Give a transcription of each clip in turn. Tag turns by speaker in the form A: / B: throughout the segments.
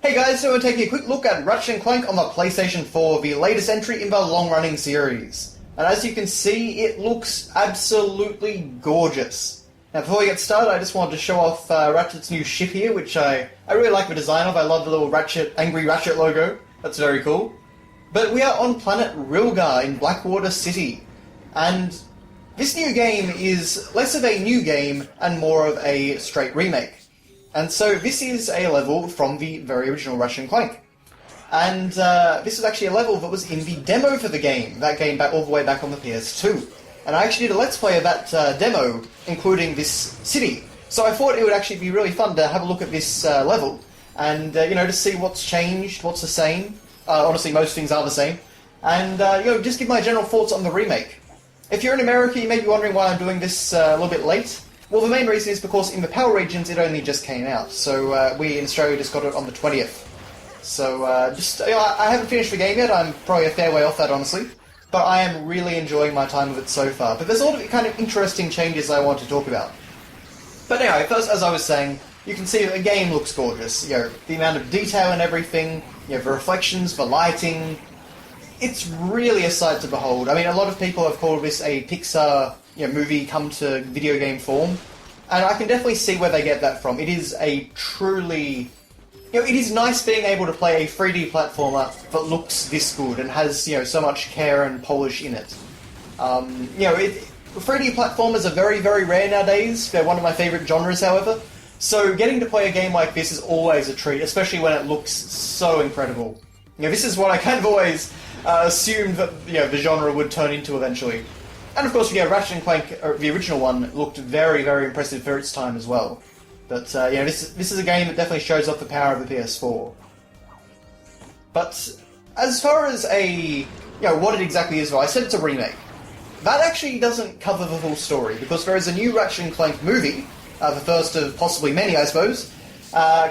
A: Hey guys, so we're taking a quick look at Ratchet and Clank on the PlayStation 4, the latest entry in the long-running series. And as you can see, it looks absolutely gorgeous. Now before we get started, I just wanted to show off Ratchet's new ship here, which I really like the design of. I love the little Angry Ratchet logo. That's very cool. But we are on planet Rilgar in Blackwater City. And this new game is less of a new game and more of a straight remake. And so this is a level from the very original Ratchet and Clank. And this is actually a level that was in the demo for the game, that game back all the way back on the PS2. And I actually did a Let's Play of that demo, including this city. So I thought it would actually be really fun to have a look at this level, and to see what's changed, what's the same. Honestly, most things are the same. And just give my general thoughts on the remake. If you're in America, you may be wondering why I'm doing this a little bit late. Well, the main reason is because in the PAL regions it only just came out, so we in Australia just got it on the 20th. So I haven't finished the game yet. I'm probably a fair way off that, honestly, but I am really enjoying my time with it so far. But there's a lot of kind of interesting changes I want to talk about. But anyway, first, as I was saying, you can see that the game looks gorgeous. The amount of detail and everything, the reflections, the lighting. It's really a sight to behold. I mean, a lot of people have called this a Pixar movie come to video game form, and I can definitely see where they get that from. It is a truly... it is nice being able to play a 3D platformer that looks this good and has, so much care and polish in it. 3D platformers are very, very rare nowadays. They're one of my favourite genres, however. So getting to play a game like this is always a treat, especially when it looks so incredible. This is what I kind of always assumed that the genre would turn into eventually. And of course, Ratchet and Clank, the original one, looked very, very impressive for its time as well. But this is a game that definitely shows off the power of the PS4. But as far as what it exactly is, I said it's a remake. That actually doesn't cover the full story, because there is a new Ratchet and Clank movie, the first of possibly many, I suppose,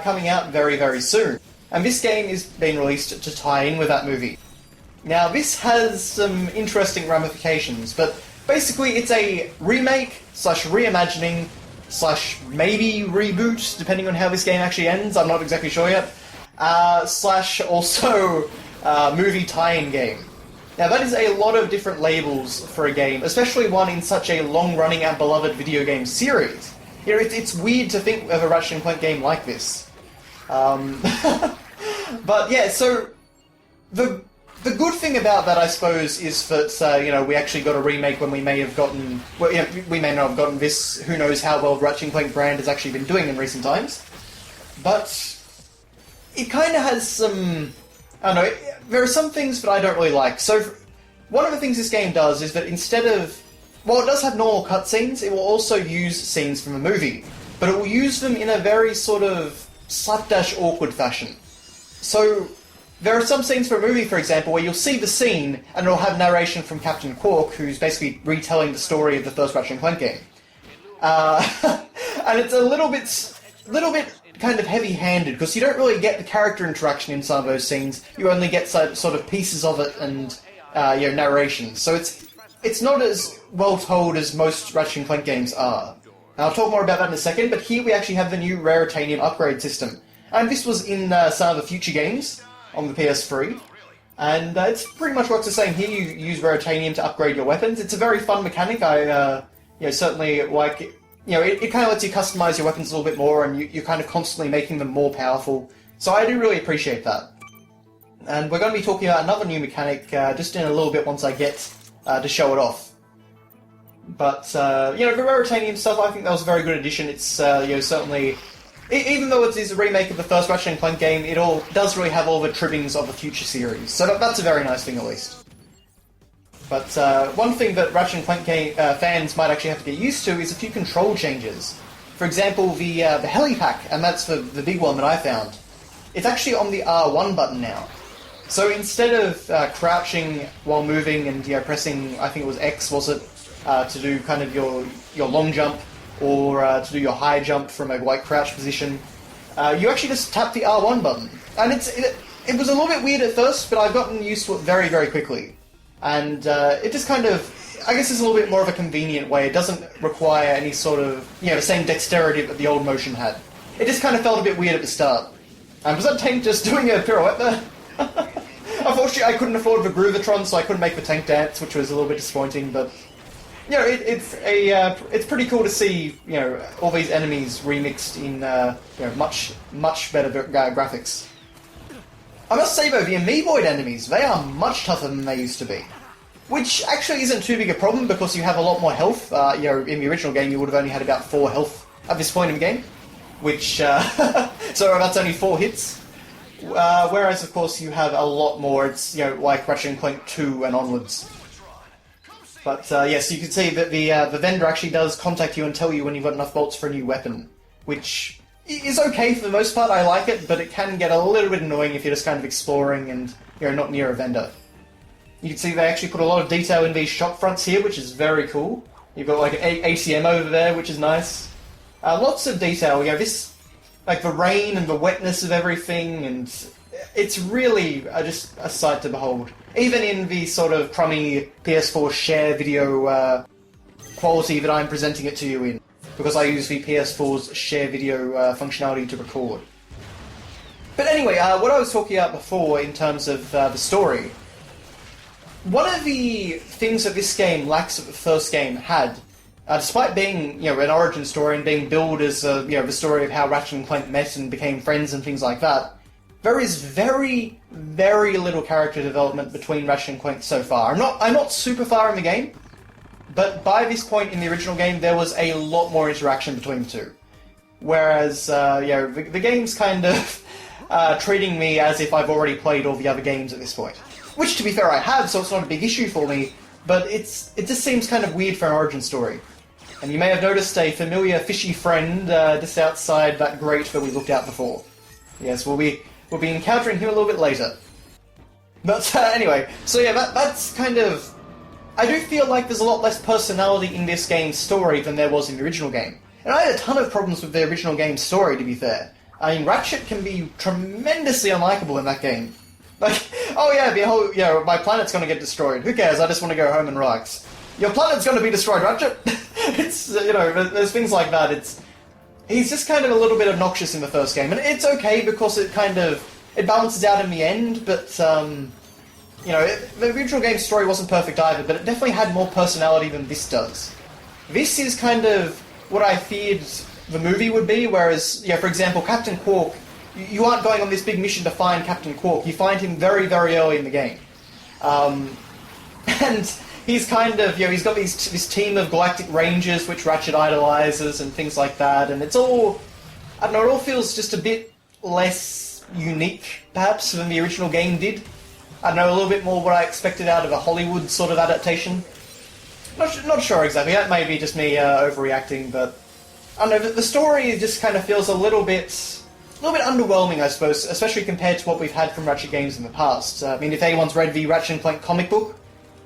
A: coming out very, very soon. And this game is being released to tie in with that movie. Now, this has some interesting ramifications, but basically it's a remake slash reimagining slash maybe reboot, depending on how this game actually ends, I'm not exactly sure yet, slash also movie tie-in game. Now that is a lot of different labels for a game, especially one in such a long-running and beloved video game series. It's weird to think of a Ratchet and Clank game like this. But yeah, so the good thing about that, I suppose, is that we actually got a remake when we may have gotten... Well, we may not have gotten this. Who knows how well the Ratchet and Clank brand has actually been doing in recent times. But it kind of has some... I don't know, there are some things that I don't really like. So one of the things this game does is that instead of... Well, it does have normal cutscenes, it will also use scenes from a movie. But it will use them in a very sort of slapdash awkward fashion. So... There are some scenes for a movie, for example, where you'll see the scene and it'll have narration from Captain Quark, who's basically retelling the story of the first Ratchet and Clank game. And it's a little bit kind of heavy-handed, because you don't really get the character interaction in some of those scenes. You only get sort of pieces of it and narration. So it's not as well told as most Ratchet and Clank games are. And I'll talk more about that in a second, but here we actually have the new Raritanium upgrade system. And this was in some of the future games on the PS3, and it pretty much works the same here. You use Raritanium to upgrade your weapons. It's a very fun mechanic. I certainly like it. It kind of lets you customize your weapons a little bit more, and you're kind of constantly making them more powerful. So I do really appreciate that. And we're going to be talking about another new mechanic just in a little bit once I get to show it off. But the Raritanium stuff, I think that was a very good addition. It's certainly... Even though it is a remake of the first Ratchet and Clank game, it all does really have all the trimmings of the future series. So that's a very nice thing, at least. But one thing that Ratchet and Clank fans might actually have to get used to is a few control changes. For example, the helipack, and that's the big one that I found. It's actually on the R1 button now. So instead of crouching while moving and pressing, I think it was X, was it, to do kind of your long jump, or to do your high jump from a crouch position, you actually just tap the R1 button. And it was a little bit weird at first, but I've gotten used to it very, very quickly. And it just kind of, I guess it's a little bit more of a convenient way. It doesn't require any sort of, the same dexterity that the old motion had. It just kind of felt a bit weird at the start. Was that tank just doing a pirouette there? Unfortunately, I couldn't afford the Groovatron, so I couldn't make the tank dance, which was a little bit disappointing, but... You know, it's pretty cool to see, you know, all these enemies remixed in, you know, much better graphics. I must say, though, the Amiiboid enemies, they are much tougher than they used to be. Which actually isn't too big a problem, because you have a lot more health. You know, in the original game, you would have only had about 4 health at this point in the game. Which, so that's only 4 hits. Whereas, of course, you have a lot more. It's, you know, like Ratchet and Clank 2 and onwards. But, yes, you can see that the vendor actually does contact you and tell you when you've got enough bolts for a new weapon. Which is okay for the most part, I like it, but it can get a little bit annoying if you're just kind of exploring and you're not near a vendor. You can see they actually put a lot of detail in these shop fronts here, which is very cool. You've got like an ATM over there, which is nice. Lots of detail, you know, this, like the rain and the wetness of everything, and it's really just a sight to behold. Even in the sort of crummy PS4 share video quality that I'm presenting it to you in, because I use the PS4's share video functionality to record. But anyway, what I was talking about before in terms of the story, one of the things that this game lacks that the first game had, despite being, you know, an origin story and being billed as, you know, the story of how Ratchet and Clank met and became friends and things like that, there is very, very little character development between Ratchet and Clank so far. I'm not super far in the game, but by this point in the original game, there was a lot more interaction between the two. Whereas, you know, the game's kind of treating me as if I've already played all the other games at this point. Which, to be fair, I have, so it's not a big issue for me, but it just seems kind of weird for an origin story. And you may have noticed a familiar fishy friend just outside that grate that we looked at before. Yes, we'll be encountering him a little bit later. But anyway, so yeah, that's kind of... I do feel like there's a lot less personality in this game's story than there was in the original game. And I had a ton of problems with the original game's story, to be fair. I mean, Ratchet can be tremendously unlikable in that game. Like, oh yeah, the whole, you know, my planet's gonna get destroyed. Who cares? I just want to go home and relax. Your planet's gonna be destroyed, Ratchet! It's, you know, there's things like that. He's just kind of a little bit obnoxious in the first game, and it's okay because it balances out in the end, but, you know, the original game's story wasn't perfect either, but it definitely had more personality than this does. This is kind of what I feared the movie would be, whereas, you know, for example, Captain Quark, you aren't going on this big mission to find Captain Quark. You find him very, very early in the game. And he's kind of, you know, he's got this team of galactic rangers which Ratchet idolizes and things like that, and it's all, I don't know, it all feels just a bit less unique, perhaps, than the original game did. I don't know, a little bit more what I expected out of a Hollywood sort of adaptation. Not sure exactly, that may be just me overreacting, but I don't know, the story just kind of feels a little bit underwhelming, I suppose, especially compared to what we've had from Ratchet games in the past. I mean, if anyone's read the Ratchet and Clank comic book,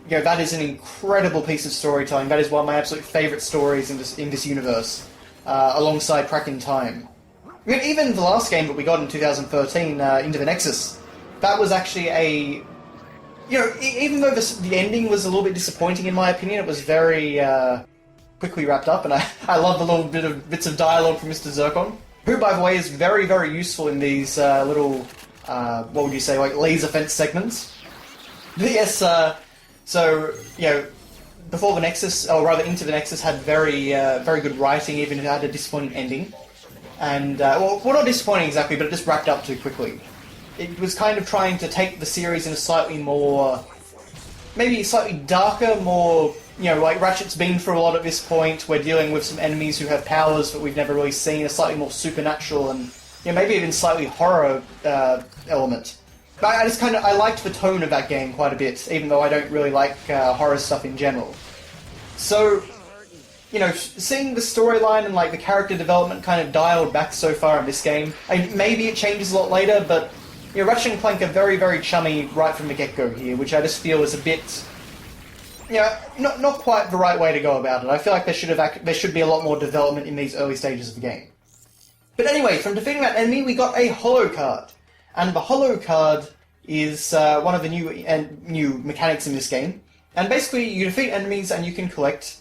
A: you know, that is an incredible piece of storytelling. That is one of my absolute favourite stories in this universe, alongside Crack in Time. I mean, even the last game that we got in 2013, Into the Nexus, that was actually a... You know, even though the ending was a little bit disappointing in my opinion, it was very quickly wrapped up, and I love the little bits of dialogue from Mr. Zircon, who, by the way, is very, very useful in these little, what would you say, like laser fence segments. But yes, so, you know, before the Nexus, or rather Into the Nexus, had very good writing, even if it had a disappointing ending. And, well, not disappointing exactly, but it just wrapped up too quickly. It was kind of trying to take the series in a slightly more, maybe slightly darker, more, you know, like Ratchet's been through a lot at this point. We're dealing with some enemies who have powers that we've never really seen, a slightly more supernatural and, you know, maybe even slightly horror element. But I liked the tone of that game quite a bit, even though I don't really like horror stuff in general. So, you know, seeing the storyline and, like, the character development kind of dialed back so far in this game, I mean, maybe it changes a lot later, but, you know, Ratchet and Clank are very, very chummy right from the get-go here, which I just feel is a bit, you know, not quite the right way to go about it. I feel like there should be a lot more development in these early stages of the game. But anyway, from defeating that enemy, we got a holo card. And the holo card is one of the new mechanics in this game. And basically, you defeat enemies and you can collect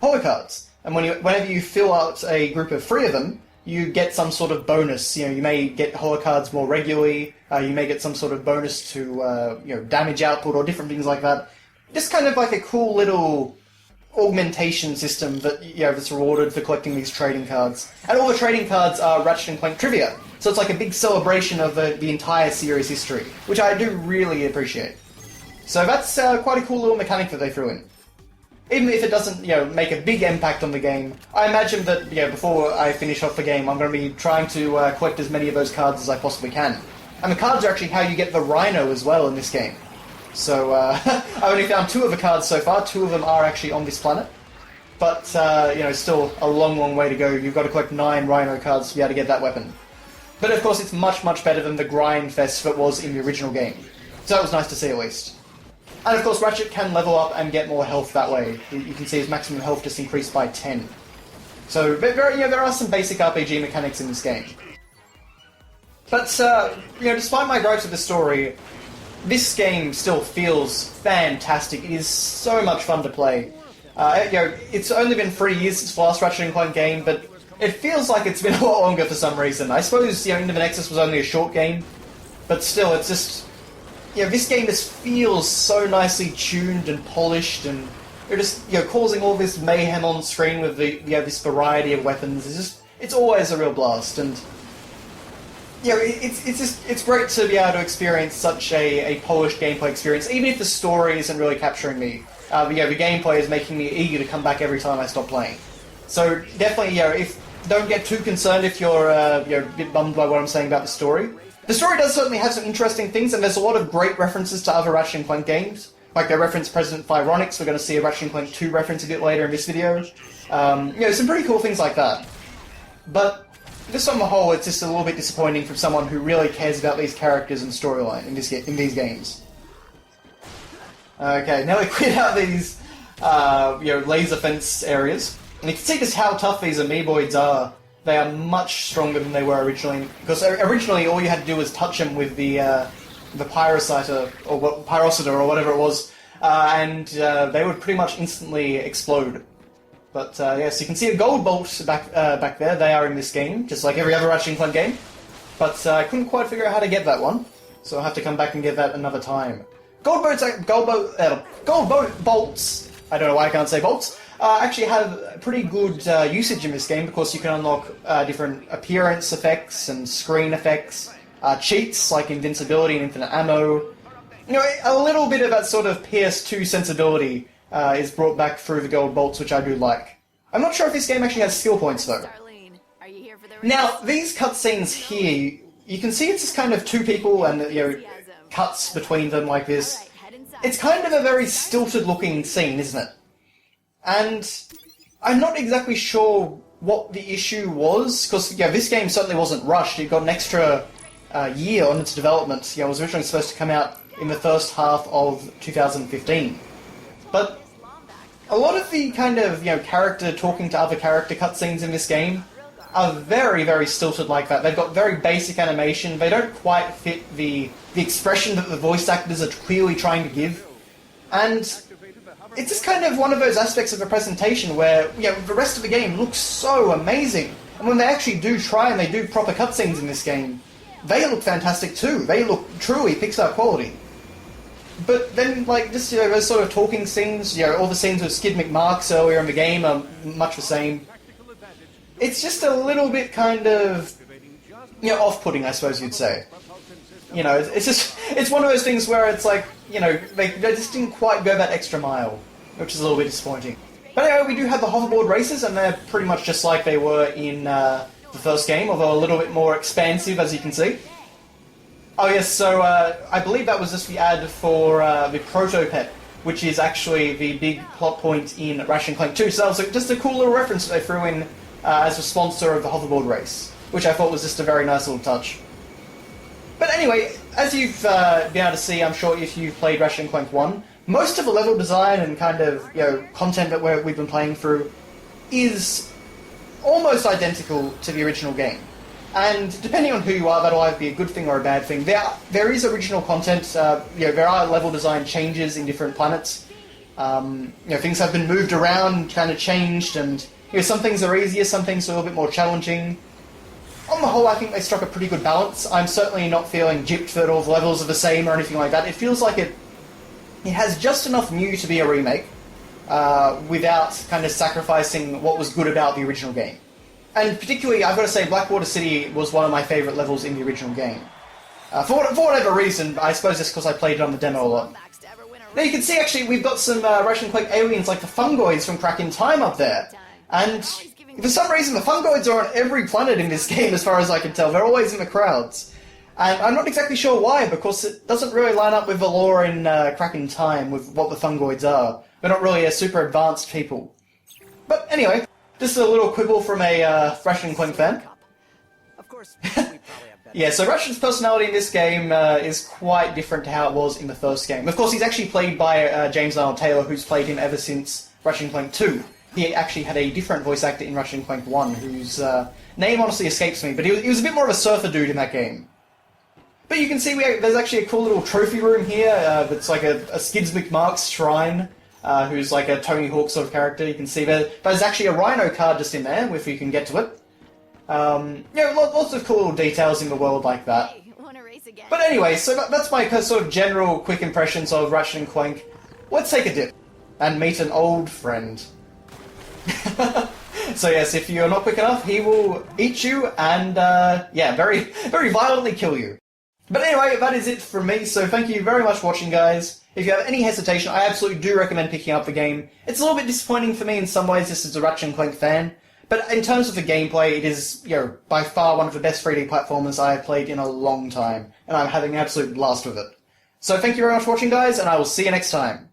A: holo cards. And whenever you fill out a group of 3 of them, you get some sort of bonus. You know, you may get holo cards more regularly, you may get some sort of bonus to, damage output or different things like that. Just kind of like a cool little augmentation system that, that's rewarded for collecting these trading cards. And all the trading cards are Ratchet and Clank trivia, so it's like a big celebration of the entire series history, which I do really appreciate. So that's quite a cool little mechanic that they threw in. Even if it doesn't, make a big impact on the game, I imagine that, before I finish off the game, I'm going to be trying to collect as many of those cards as I possibly can. And the cards are actually how you get the Rhino as well in this game. So, I've only found 2 of the cards so far. 2 of them are actually on this planet. But, still a long, long way to go. You've got to collect 9 Rhino cards to be able to get that weapon. But, of course, it's much, much better than the grind fest that was in the original game. So that was nice to see, at least. And, of course, Ratchet can level up and get more health that way. You can see his maximum health just increased by 10. So, there are some basic RPG mechanics in this game. But, despite my gripes with the story, this game still feels fantastic. It is so much fun to play. It's only been 3 years since the last Ratchet and Clank game, but it feels like it's been a lot longer for some reason. I suppose, Into the Nexus was only a short game, but still, it's just... this game just feels so nicely tuned and polished, and you're just, causing all this mayhem on screen with the, this variety of weapons. It's always a real blast, and... it's great to be able to experience such a polished gameplay experience, even if the story isn't really capturing me. The gameplay is making me eager to come back every time I stop playing. So definitely, don't get too concerned if you're a bit bummed by what I'm saying about the story. The story does certainly have some interesting things, and there's a lot of great references to other Ratchet and Clank games. Like they reference President Phyronix. We're going to see a Ratchet and Clank 2 reference a bit later in this video. Some pretty cool things like that. But just on the whole, it's just a little bit disappointing from someone who really cares about these characters and storyline in these games. Okay, now we cleared out these, laser fence areas, and you can see just how tough these Amoeboids are. They are much stronger than they were originally, because originally all you had to do was touch them with the Pyrociter, or Pyrociter, or whatever it was, and they would pretty much instantly explode. But yes, you can see a gold bolt back there. They are in this game, just like every other Ratchet and Clank game. But I couldn't quite figure out how to get that one, so I'll have to come back and get that another time. Gold bolt bolts. I don't know why I can't say bolts. Actually have pretty good usage in this game because you can unlock different appearance effects and screen effects, cheats like invincibility and infinite ammo. A little bit of that sort of PS2 sensibility is brought back through the gold bolts, which I do like. I'm not sure if this game actually has skill points, though. Now, these cutscenes here, you can see it's just kind of 2 people and, cuts between them like this. It's kind of a very stilted-looking scene, isn't it? And I'm not exactly sure what the issue was, because, this game certainly wasn't rushed. It got an extra year on its development. It was originally supposed to come out in the first half of 2015. But a lot of the kind of, character talking to other character cutscenes in this game are very, very stilted like that. They've got very basic animation. They don't quite fit the expression that the voice actors are clearly trying to give. And it's just kind of one of those aspects of a presentation where, the rest of the game looks so amazing. And when they actually do try and they do proper cutscenes in this game, they look fantastic too. They look truly Pixar quality. But then, just, those sort of talking scenes, all the scenes with Skid McMarks earlier in the game are much the same. It's just a little bit kind of, off-putting, I suppose you'd say. It's one of those things where it's like, they just didn't quite go that extra mile, which is a little bit disappointing. But anyway, we do have the hoverboard races, and they're pretty much just like they were in the first game, although a little bit more expansive, as you can see. Oh yes, so I believe that was just the ad for the Proto-Pet, which is actually the big plot point in Ratchet and Clank 2. So that was just a cool little reference that they threw in as a sponsor of the hoverboard race, which I thought was just a very nice little touch. But anyway, as you've been able to see, I'm sure if you've played Ratchet and Clank 1, most of the level design and kind of content that we've been playing through is almost identical to the original game. And depending on who you are, that'll either be a good thing or a bad thing. There is original content. There are level design changes in different planets. Things have been moved around, kind of changed, and some things are easier, some things are a little bit more challenging. on the whole, I think they struck a pretty good balance. I'm certainly not feeling gypped that all the levels are the same or anything like that. It feels like it has just enough new to be a remake, without kind of sacrificing what was good about the original game. And particularly, I've got to say, Blackwater City was one of my favourite levels in the original game. For whatever reason, I suppose just because I played it on the demo a lot. Now you can see, actually, we've got some Ratchet and Clank aliens like the fungoids from Crack in Time up there. And for some reason, the fungoids are on every planet in this game, as far as I can tell. They're always in the crowds. And I'm not exactly sure why, because it doesn't really line up with the lore in Crack in Time, with what the fungoids are. They're not really a super advanced people. But anyway, just a little quibble from a Ratchet and Clank fan.
B: Of course, we probably have better.
A: Yeah, so Ratchet's personality in this game is quite different to how it was in the first game. Of course, he's actually played by James Arnold Taylor, who's played him ever since Ratchet and Clank 2. He actually had a different voice actor in Ratchet and Clank 1, whose name honestly escapes me, but he was a bit more of a surfer dude in that game. But you can see there's actually a cool little trophy room here that's like a Skids McMark's shrine, who's like a Tony Hawk sort of character. You can see there's actually a Rhino card just in there, if you can get to it. Lots of cool little details in the world like that.
C: Hey, wanna race again?
A: But anyway, so that's my sort of general quick impressions of Ratchet and Clank. Let's take a dip and meet an old friend. So yes, if you're not quick enough, he will eat you and, very, very violently kill you. But anyway, that is it from me, so thank you very much for watching, guys. If you have any hesitation, I absolutely do recommend picking up the game. It's a little bit disappointing for me in some ways, just as a Ratchet and Clank fan, but in terms of the gameplay, it is, by far one of the best 3D platformers I have played in a long time, and I'm having an absolute blast with it. So thank you very much for watching, guys, and I will see you next time.